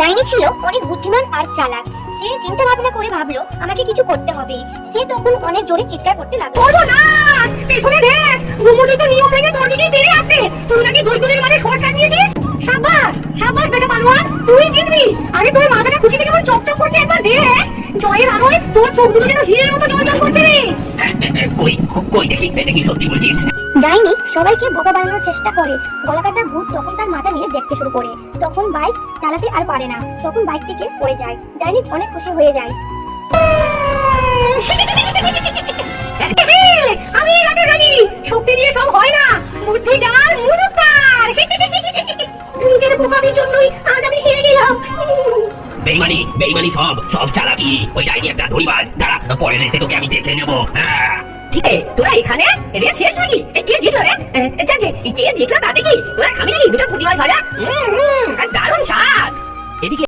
ডাইনি ছিল অনেক বুদ্ধিমান আর চালাক। সে চিন্তা ভাবনা করে ভাবলো আমাকে কিছু করতে হবে। সে তখন অনেক জোরে চিৎকার করতে লাগলো, সর্বনাশ! পেছনে দেখ, ঘুমোতে তো নিয়ম ভেঙে তোর দিকেই তেড়ে আসে। তুই নাকি দুই মানে শর্টকাট নিয়েছিস। সাবাস সাবাস বেটা পালোয়ান, তুই জিতবি। আরে তোর মাথাটা খুশিতে কেমন চকচক করছে, একবার দেখ। জয়ের আলোয় তোর চোখ দুটো যেন হীরের মতো জ্বলজ্বল করছে রে। কই কই দেখি দেখি, সত্যি বলছিস? ডাইনি সবাইকে বোকা বানানোর চেষ্টা করে। গলাকাটা ভূত তখন তার মাথা নিয়ে দেখতে শুরু করে। তখন বাইক চালাতে আর পারে না, তখন বাইক থেকে পড়ে যায়। ডাইনি অনেক খুশি হয়ে যায়। আমি রাতে জানি শক্তি দিয়ে সব হয় না, বুদ্ধি যার মুলুক তার। নিজের বোকামির জন্যই আজ আমি হেরে গেলাম। বেইমানি বেইমানি সব সব চালাকি। ওই ডাইনি একটা ধরিবাজ। দাঁড়া, পরে এসে তোকে আমি দেখে নেবো। ঠিক আছে, তোরা এখানে রেস শেষ নাকি? কে জিতলো রে? যাকে কে জিতলো তাতে কি তোরা খাবি নাকি দুটো ফুটি মাছ ভাজা? দারুণ স্বাদ। এদিকে